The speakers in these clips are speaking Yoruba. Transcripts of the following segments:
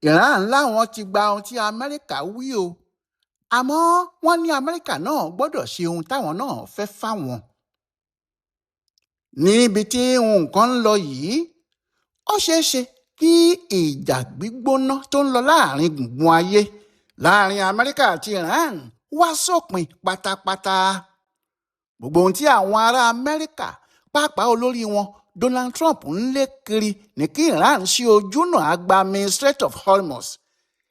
Iran láwọn ti gba ohun tí Amẹ́ríkà wí o, àmọ́ wọ́n ní Amẹ́ríkà náà gbọ́dọ̀ ṣe ohun táwọn náà fẹ́ fáwọn. Níbi tí nǹkan ń lọ yìí, ó ṣeé ṣe kí ìjà gbígbóná tó ń lọ láàrin gbùngbùn ayé láàrin Amẹ́ríkà àti Iran wá sópin pátápátá. Gbogbo ohun tí àwọn ará Amẹ́ríkà, pàápàá olórí wọn Donald Trump ń lé kiri ní kí Iran ṣí Ojuna-Agbami Strait of HORMUZ.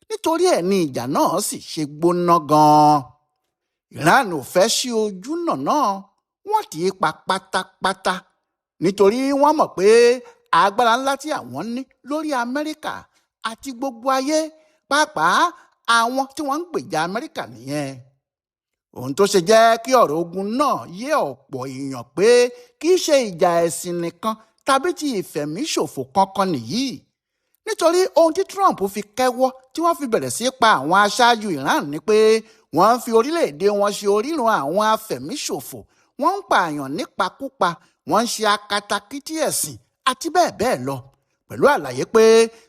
Nítorí ẹ̀ ni ìjà náà sì ṣe gbóná gan-an. Iran ò fẹ́ ṣí ojúnà náà, wọ́n tì í pa pátápátá nítorí wọ́n mọ̀ pé agbára ńlá tí àwọn ní lórí Amẹ́ríkà àti gbogbo ayé, pàápàá àwọn tí wọ́n ń gbèjà Amẹ́ríkà nìyẹn. Ohun tó ṣe jẹ́ kí ọ̀rọ̀ ogun náà yé ọ̀pọ̀ èèyàn pé kì í ṣe ìjà ẹ̀sìn nìkan tàbí ti ìfẹ̀míṣòfò kankan nìyí. Nítorí ohun tí Trump fi kẹ́wọ́ tí wọ́n fi bẹ̀rẹ̀ sí pa àwọn aṣáájú Iran ni pé wọ́n ń fi orílẹ̀-èdè wọn ṣe orírun àwọn afẹ̀míṣòfò, wọ́n ń pààyàn nípakúpa, wọ́n ń ṣe akatakítí ẹ̀sìn àti bẹ́ẹ̀ bẹ́ẹ̀ lọ. Pẹ̀lú àlàyé pé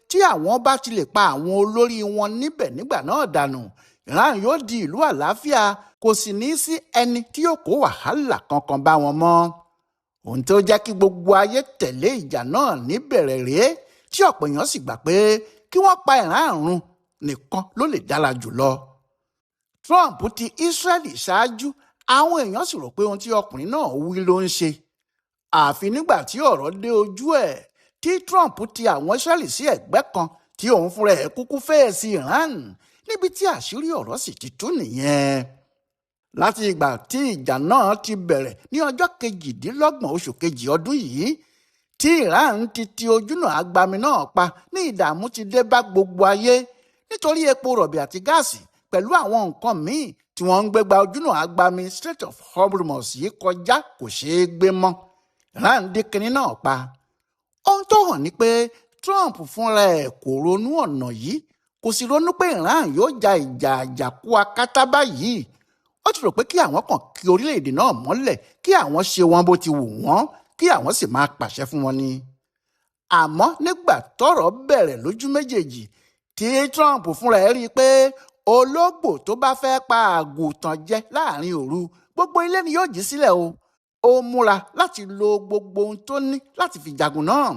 tí àwọn bá ti lè pa àwọn olórí wọn níbẹ̀ nígbà náà dànù, Iran yóò di ìlú àlàáfíà, kò sì ní sí ẹni tí yóò kó wàhálà kankan bá wọn mọ́. Ohun tó jẹ́ kí gbogbo ayé tẹ̀lé ìjà náà níbẹ̀rẹ̀ rèé, tí ọ̀pọ̀ èèyàn sì gbà pé kí wọ́n pa Iran run nìkan ló lè dára jùlọ. Trump ti Israeli ṣáájú, àwọn èèyàn sì rò pé ohun tí ọkùnrin náà wí ló ń ṣe. Àfi nígbà tí ọ̀rọ̀ dé ojú ẹ̀ tí Trump ti àwọn Israeli sí ẹ̀gbẹ́ kan tí òun fúnra ẹ̀ kúkú fèsì Iran, níbi tí àṣírí ọ̀rọ̀ sì ti tú nìyẹn. Láti ìgbà tí ìjà náà ti bẹ̀rẹ̀ ní ọjọ́ 28 oṣù kejì ọdún yìí, tí Iran ti Ojuna-Agbami náà pa, ní ìdààmú ti dé bá gbogbo ayé nítorí epo rọ̀bì àti gáàsì pẹ̀lú àwọn nǹkan míì tí wọ́n ń gbégbá Ojuna-Agbami Strait of HORMUZ yìí kọjá kò ṣeé gbé mọ́. Iran dín kinní náà pa. Ohun tó hàn ni pé Trump fúnra ẹ̀ kò ronú ọ̀nà yìí, kò sì ronú pé Iran yóò ja ìjà àjàkú akátá báyìí. Ó ti rò pé kí àwọn kàn kí orílẹ̀-èdè náà mọ́lẹ̀, kí àwọn ṣe wọn bó ti wù wọ́n, kí àwọn sì máa pàṣẹ fún wọn ni. Àmọ́ nígbà tọ́rọ̀ bẹ̀rẹ̀ lójú méjèèjì, tí Trump fúnra ẹ̀ rí i pé ológbò tó bá fẹ́ pa àgùntàn jẹ láàrin òru, gbogbo ilé ni yóò jí sílẹ̀ o. Ó múra láti lo gbogbo ohun tó ní láti fi jagun náà.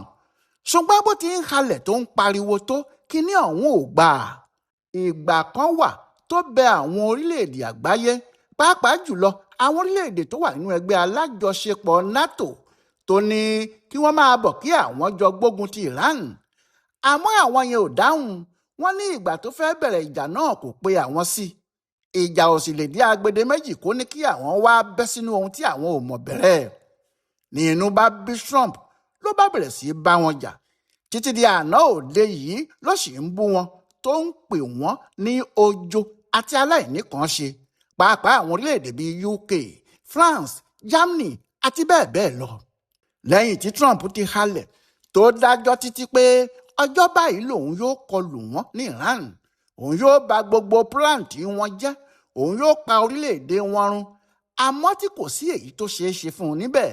Ṣùgbọ́n bó ti ń halẹ̀ tó ń pariwo tó, kinní ọ̀hún ò gbà. Ìgbà kan wà tó bẹ àwọn orílẹ̀-èdè àgbáyé, pàápàá jùlọ àwọn orílẹ̀-èdè tó wà nínú ẹgbẹ́ alájọṣepọ̀ NATO, tó ní kí wọ́n máa bọ̀ kí àwọn jọ gbógun ti Iran. Àmọ́ àwọn yẹn ò dáhùn. Wọ́n ní ìgbà tó fẹ́ bẹ̀rẹ̀ ìjà náà kò pe àwọn sí. Ìjà ò sì lè dé agbede méjì kó ní kí àwọn wá bẹ́ sínú ohun tí àwọn ò mọ̀ bẹ̀rẹ̀. Ní inú bá bí Trump, ló bá bẹ̀rẹ̀ sí bá wọn jà. Títí di àná òde yìí ló sì ń bú wọn, tó ń pè wọ́n ní ojo àti aláìníkànṣe, pàápàá àwọn orílẹ̀-èdè bíi UK, France, Germany àti bẹ́ẹ̀ bẹ́ẹ̀ lọ. Lẹ́yìn tí Trump ti halẹ̀ tó dájọ́ títí pé ọjọ́ báyìí lòun yóò kọlù wọ́n ní Iran, òun yóò bà gbogbo plant wọn jẹ́, òun yóò pa orílẹ̀-èdè wọn run. Àmọ́ tí kò sí èyí tó ṣeé ṣe fún un níbẹ̀,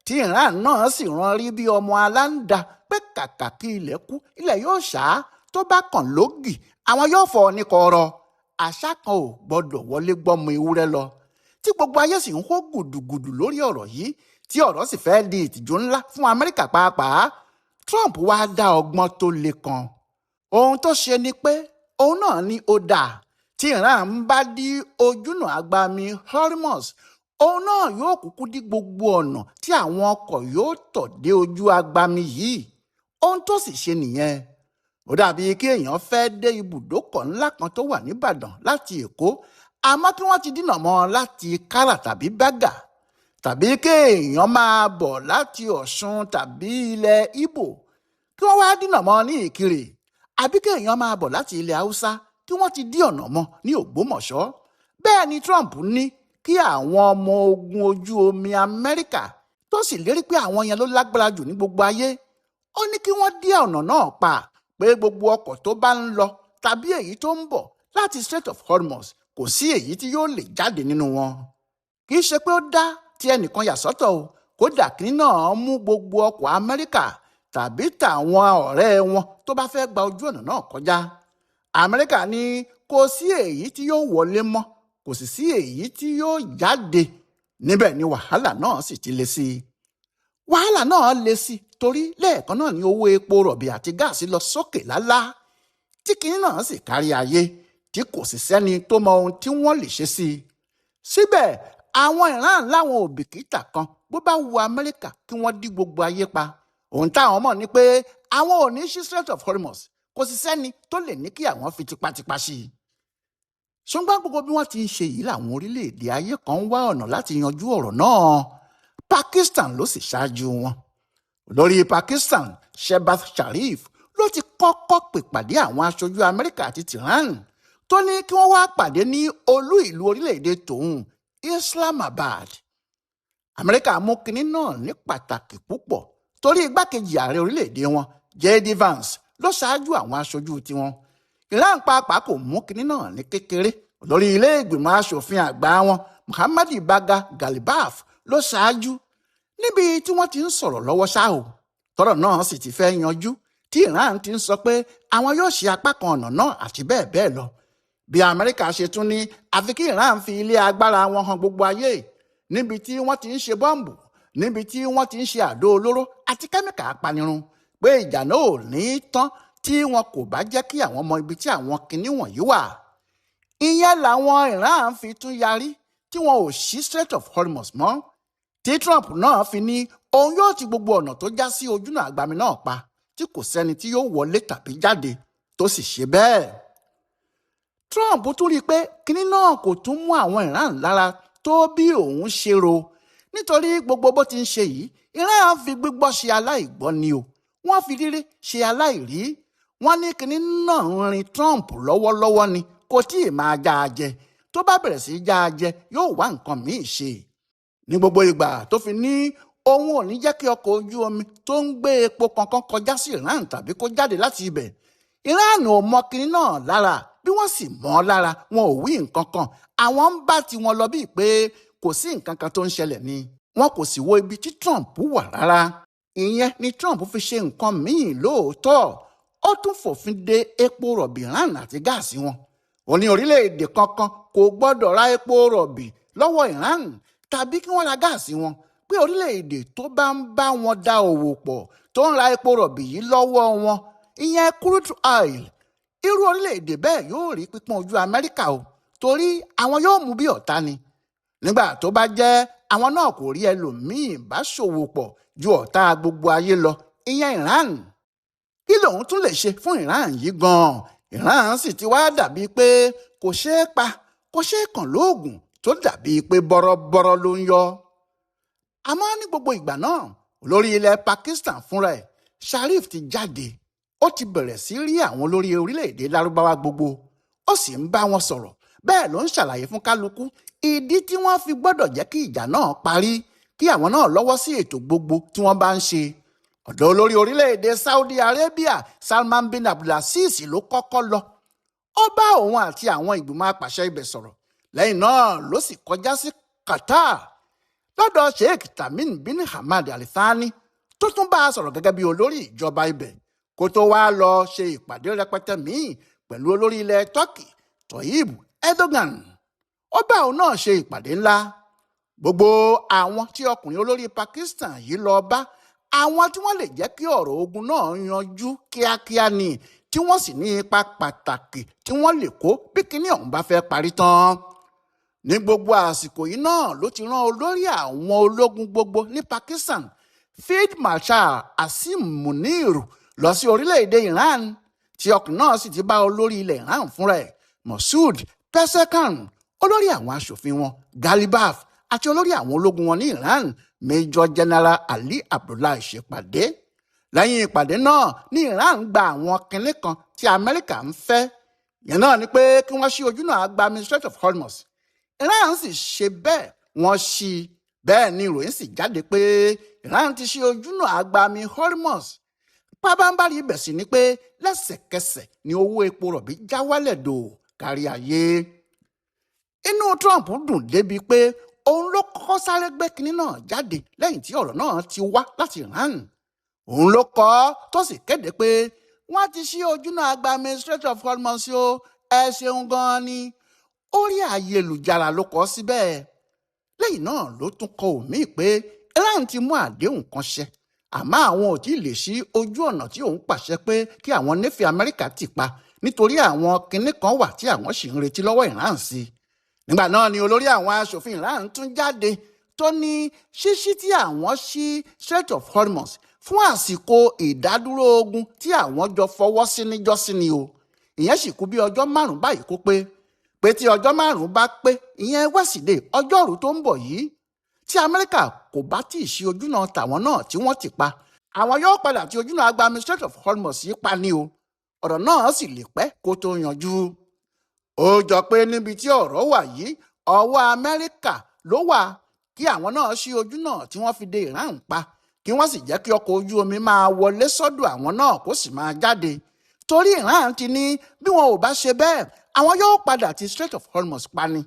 tí Iran náà sì rán rí bí ọmọ aláǹda pé kàkà kí ilẹ̀ kú, ilẹ̀ yóò ṣá, tó bá kàn lógì àwọn yóò fọ́ ní kọ̀rọ̀. Àṣà kan ò gbọdọ̀ wọlé gbọ́mọ ewúrẹ́ lọ. Tí gbogbo ayé sì ń hó gùdùgùdù lórí ọ̀rọ̀ yìí, tí ọ̀rọ̀ sì fẹ́ di ìtìjú ńlá fún Amẹ́ríkà pàápàá, Trump wá dá ọgbọ́n tó le kan. Ohun tó ṣe ni pé òun náà ní ó dáa tí Iran ń bá dí Ojuna-Agbami HORMUZ, òun náà yóò kúkú dí gbogbo ọ̀nà tí àwọn ọkọ̀ yóò tọ̀ dé ojú agbami yìí. Ohun tó sì ṣe nìyẹn. Ó dàbí kí èèyàn fẹ́ dé ibùdókọ̀ ńlá kan tó wà níbàdàn láti Èkó, àmọ́ kí wọ́n ti dínà mọ́ láti Kárà tàbí Bágà, tàbí kí èèyàn máa bọ̀ láti Ọ̀ṣun tàbí ilẹ̀ Ìgbò kí wọ́n wá dínà mọ́ ní Ìkirè, àbí kí èèyàn máa bọ̀ láti ilẹ̀ Haúsá kí wọ́n ti dí ọ̀nà mọ́ ní Ògbómọ̀ṣọ́. Bẹ́ẹ̀ ni Trump ní kí àwọn ọmọ ogun ojú omi Amẹ́ríkà, tó sì lérí pé àwọn yẹn ló lágbára jù ní gbogbo ayé, ó ní kí wọ́n dí ọ̀nà náà pa, pé gbogbo ọkọ̀ tó bá ń lọ tàbí èyí tó ń bọ̀ láti Strait of HORMUZ kò sí èyí tí yóò lè jáde nínú wọn. Kì í ṣe pé ó dá tí ẹnìkan yà sọ́tọ̀ o, kódà kí náà mú gbogbo ọkọ̀ Amẹ́ríkà tàbí tàwọn ọ̀rẹ́ wọn tó bá fẹ́ gba ojú ọ̀nà náà kọjá. Amẹ́ríkà ní kò sí èyí tí yóò wọlé mọ́, kò sì sí èyí tí yóò jáde. Níbẹ̀ ni wàhálà náà sì ti le sí i. Wàhálà náà le sí i torí lẹ́ẹ̀kan náà ni owó epo rọ̀bì àti gáàsì lọ sókè lálá, tí kinní náà sì kárí ayé, tí kò sì sẹ́ni tó mọ ohun tí wọ́n lè ṣe sí i. Síbẹ̀ àwọn Iran láwọn ò bìkítà kan bó bá wu Amẹ́ríkà kí wọ́n dí gbogbo ayé pa. Ohun táwọn mọ̀ ni pé àwọn ò ní ṣí Strait of HORMUZ, kò sì sẹ́ni tó lè ní kí àwọn fi tipátipá sí i. Ṣùgbọ́n gbogbo bí wọ́n ti ń ṣe yìí làwọn orílẹ̀-èdè ayé kan wá ọ̀nà láti yanjú ọ̀rọ̀ náà. Pakistan ló sì ṣáájú wọn. Olórí Pakistan Shehbaz Sharif ló ti kọ́kọ́ pèpàdé àwọn aṣojú Amẹ́ríkà àti Tehran tó ní kí wọ́n wá pàdé ní olú ìlú orílẹ̀-èdè tòun, Islamabad. Amẹ́ríkà mú kinní náà ní pàtàkì púpọ̀ torí igbákejì ààrẹ orílẹ̀-èdè wọn J.D. Vance ló ṣáájú àwọn aṣojú tiwọn. Iran pàápàá kò mú kinní náà ní kékeré. Olórí ilé ìgbìmọ̀ aṣòfin àgbà wọn Muhammad Baga Ghalibaf ló ṣáájú. Níbi tí wọ́n ti ń sọ̀rọ̀ lọ́wọ́ ṣá o, tọ́rọ̀ náà sì ti fẹ́ yanjú, tí Iran ti ń sọ pé àwọn yóò ṣe apá kan ọ̀nà náà àti bẹ́ẹ̀ bẹ́ẹ̀ lọ. Bí Amẹ́ríkà ṣe tún ní àfi kí Iran fi ilé agbára wọn hàn gbogbo ayé, níbi tí wọ́n ti ń ṣe bọ́ǹbù, níbi tí wọ́n ti ń ṣe àdó olóró àti kẹ́míkà apanirun, pé ìjà náà ò ní tán tí wọn kò bá jẹ́ kí àwọn mọ ibi tí àwọn kinní wọ̀nyí wà. Ìyẹn làwọn Iran fi tún yarí tí wọn ò ṣí Strait of HORMUZ mọ́, tí Trump náà fi ní òun yóò ti gbogbo ọ̀nà tó já sí Ojuna-Agbami náà pa, tí kò sẹ́ni tí yóò wọlé tàbí jáde, tó sì ṣe bẹ́ẹ̀. Trump tún rí i pé kinní náà kò tún mú àwọn Iran lára tó bí òun ṣe rò, nítorí gbogbo bó ti ń ṣe yìí Iran fi gbígbọ́ ṣe aláìgbọ́ ni o, wọ́n fi rírí ṣe aláìrí. Wọ́n ní kinní náà ń rin Trump lọ́wọ́lọ́wọ́ ni, kò tí ì máa já a jẹ. Tó bá bẹ̀rẹ̀ sí í já a jẹ yóò wá nǹkan míì ṣe. Ní gbogbo ìgbà tó fi ní òun ò ní jẹ́ kí ọkọ̀ ojú omi tó ń gbé epo kankan kọjá sí Iran tàbí kó jáde láti ibẹ̀. Iran ò mọ kinní náà lára, bí wọ́n sì mọ̀ ọ́ lára wọn ò wí nǹkan kan. Àwọn ń bá tiwọn lọ bíi pé kò sí nǹkan kan tó ń ṣẹlẹ̀ ni. Wọn kò sì wo ibi tí Trump wà rárá. Ìyẹn ni Trump fi ṣe nǹkan míì lóòótọ́. Ó tún fòfin de epo rọ̀bì Iran àti gáàsì wọn. Ó ní orílẹ̀-èdè kankan kò gbọ́dọ̀ ra epo rọ̀bì lọ́wọ́ Iran tàbí kí wọ́n ra gáàsì wọn, pé orílẹ̀-èdè tó bá ń bá wọn dá òwò pọ̀ tó ń ra epo rọ̀bì yìí lọ́wọ́ wọn, ìyẹn crude oil, irú orílẹ̀-èdè bẹ́ẹ̀ yóò rí pípọ́n ojú Amẹ́ríkà o, torí àwọn yóò mú bí ọ̀tá ni. Nígbà tó bá jẹ́ àwọn náà kò rí ẹlòmíì bá ṣòwò pọ̀ ju ọ̀tá gbogbo ayé lọ, ìyẹn Iran. Kí lòun tún lè ṣe fún Iran yìí gan-an? Iran sì ti wá dàbí pé kò ṣeé pa, kò ṣeé kàn lóògùn, tó dàbí pé bọ́rọ́bọ́rọ́ ló ń yọ. Àmọ́ ní gbogbo ìgbà náà, olórí ilẹ̀ Pakistan fúnra ẹ̀ Sharif ti jáde. Ó ti bẹ̀rẹ̀ sí rí àwọn olórí orílẹ̀-èdè Lárúbáwá gbogbo, ó sì ń bá wọn sọ̀rọ̀, bẹ́ẹ̀ ló ń ṣàlàyé fún kálukú ìdí tí wọ́n fi gbọ́dọ̀ jẹ́ kí ìjà náà parí, kí àwọn náà lọ́wọ́ sí ètò gbogbo tí wọ́n bá ń ṣe. Ọ̀dọ̀ olórí orílẹ̀-èdè Saudi Arabia Salman bin Abdulaziz ló kọ́kọ́ lọ. Ó bá òun àti àwọn ìgbìmọ̀ apàṣẹ ibẹ̀ sọ̀rọ̀. Lẹ́yìn náà ló sì kọjá sí Qatar lọ́dọ̀ Sheikh Tamim bin Hamad Al Thani, tó tún bá a sọ̀rọ̀ gẹ́gẹ́ bí olórí ìjọba ibẹ̀, kó tó wá lọ ṣe ìpàdé rẹpẹtẹ míì pẹ̀lú olórí ilẹ̀ Turkey Tayyip Erdogan. Ó bá òun náà ṣe ìpàdé ńlá. Gbogbo àwọn tí ọkùnrin olórí Pakistan yìí lọ bá, àwọn tí wọ́n lè jẹ́ kí ọ̀rọ̀ ogun náà yanjú kíákíá ni, tí wọ́n sì ní ipa pàtàkì tí wọ́n lè kó bí kinní ọ̀hún bá fẹ́ parí tán. Ní gbogbo àsìkò yìí náà ló ti rán olórí àwọn ológun gbogbo ní Pakistan Field Marshal Asim Munir lọ sí orílẹ̀-èdè Iran, tí ọkùnrin náà sì ti bá olórí ilẹ̀ Iran fúnra ẹ̀ Masoud Pezeshkian, olórí àwọn aṣòfin wọn Ghalibaf àti olórí àwọn ológun wọn ní Iran Major General Ali Abdullahi ṣèpàdé. Lẹ́yìn ìpàdé náà ní Iran gba àwọn kinní kan tí Amẹ́ríkà ń fẹ́. Ìyẹn náà ni pé kí wọ́n ṣí Ojuna-Agbami Strait of HORMUZ. Iran sì ṣe bẹ́ẹ̀, wọ́n ṣí. Bẹ́ẹ̀ ni ìròyìn sì jáde pé Iran ti ṣí Ojuna-Agbami HORMUZ. Pábánbárì ibẹ̀ sì ni pé lẹ́sẹ̀kẹsẹ̀ ni owó epo rọ̀bì já wálẹ̀ dò kárí ayé. Inú Trump dùn débi pé òun ló kọ́kọ́ sáré gbé kinní náà jáde lẹ́yìn tí ọ̀rọ̀ náà ti wá láti Iran. Òun ló kọ ọ́ tó sì kéde pé wọ́n ti ṣí Ojuna-Agbami Strait of HORMUZ o, ẹ ṣeun gan-an ni. Orí ayélujára ló kọ síbẹ̀. Lẹ́yìn náà ló tún kọ òmíì pé Iran ti mú àdéhùn kan ṣẹ, àmọ́ àwọn ò tí ì lè ṣí ojú ọ̀nà tí òun pàṣẹ pé kí àwọn néfì Amẹ́ríkà tì pa nítorí àwọn kinní kan wà tí àwọn sì ń retí lọ́wọ́ Iran sí. Nígbà náà ni olórí àwọn aṣòfin Iran tún jáde tó ní ṣíṣí tí àwọn ṣí Strait of HORMUZ fún àsìkò ìdádúró ogun tí àwọn jọ fọwọ́ sí níjọ́sí ni o. Ìyẹn sì kú bí ọjọ́ 5 báyìí kó pé tí ọjọ́ 5 bá pé, ìyẹn wẹ́sídẹ̀ẹ́ ọjọ́rú tó ń bọ̀ yìí, tí Amẹ́ríkà kò bá tí ì ṣí ojúnà tàwọn náà tí wọ́n ti pa, àwọn yóò padà tí Ojuna-Agbami Strait of HORMUZ yìí pa ni o. Ọ̀rọ̀ náà sì lè pẹ́ kó tó yanjú. Ó jọ pé níbi tí ọ̀rọ̀ wà yìí, ọwọ́ Amẹ́ríkà ló wà kí àwọn náà ṣí ojúnà tí wọ́n fi de Iran pa, kí wọ́n sì jẹ́ kí ọkọ̀ ojú omi máa wọlé sọ́dọ̀ àwọn náà kó sì máa jáde. Torí Iran ti ní bí wọn ò bá ṣe bẹ́ẹ̀, àwọn yóò padà tí Strait of HORMUZ pa ni.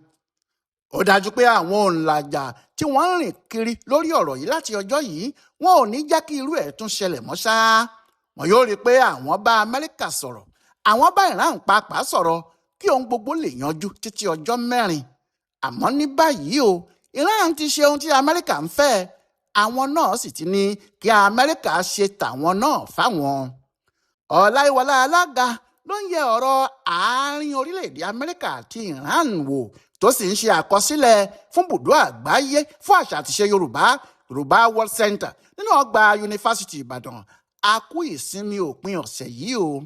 Ó dájú pé àwọn òǹlàjà tí wọ́n ń rìn kiri lórí ọ̀rọ̀ yìí láti ọjọ́ yìí, wọn ò ní jẹ́ kí irú ẹ̀ tún ṣẹlẹ̀ mọ́ ṣá. Wọn yóò rí i pé àwọn bá Amẹ́ríkà sọ̀rọ̀, àwọn bá Iran pàápàá sọ̀rọ̀ kí ohun gbogbo lè yanjú títí ọjọ́ 4. Àmọ́ ní báyìí o, Iran ti ṣe ohun tí Amẹ́ríkà ń fẹ́, àwọn náà sì ti ní kí Amẹ́ríkà ṣe tàwọn náà fáwọn. Ọláyíwọlá Alága ló ń yẹ ọ̀rọ̀ àárín orílẹ̀-èdè Amẹ́ríkà àti Iran wò, tó sì ń ṣe àkọsílẹ̀ fún bùdó àgbáyé fún àṣà àtìṣe Yorùbá World Center nínú ọgbà Yunifásitì Ìbàdàn. A kú ìsinmi òpin ọ̀sẹ̀ yìí o.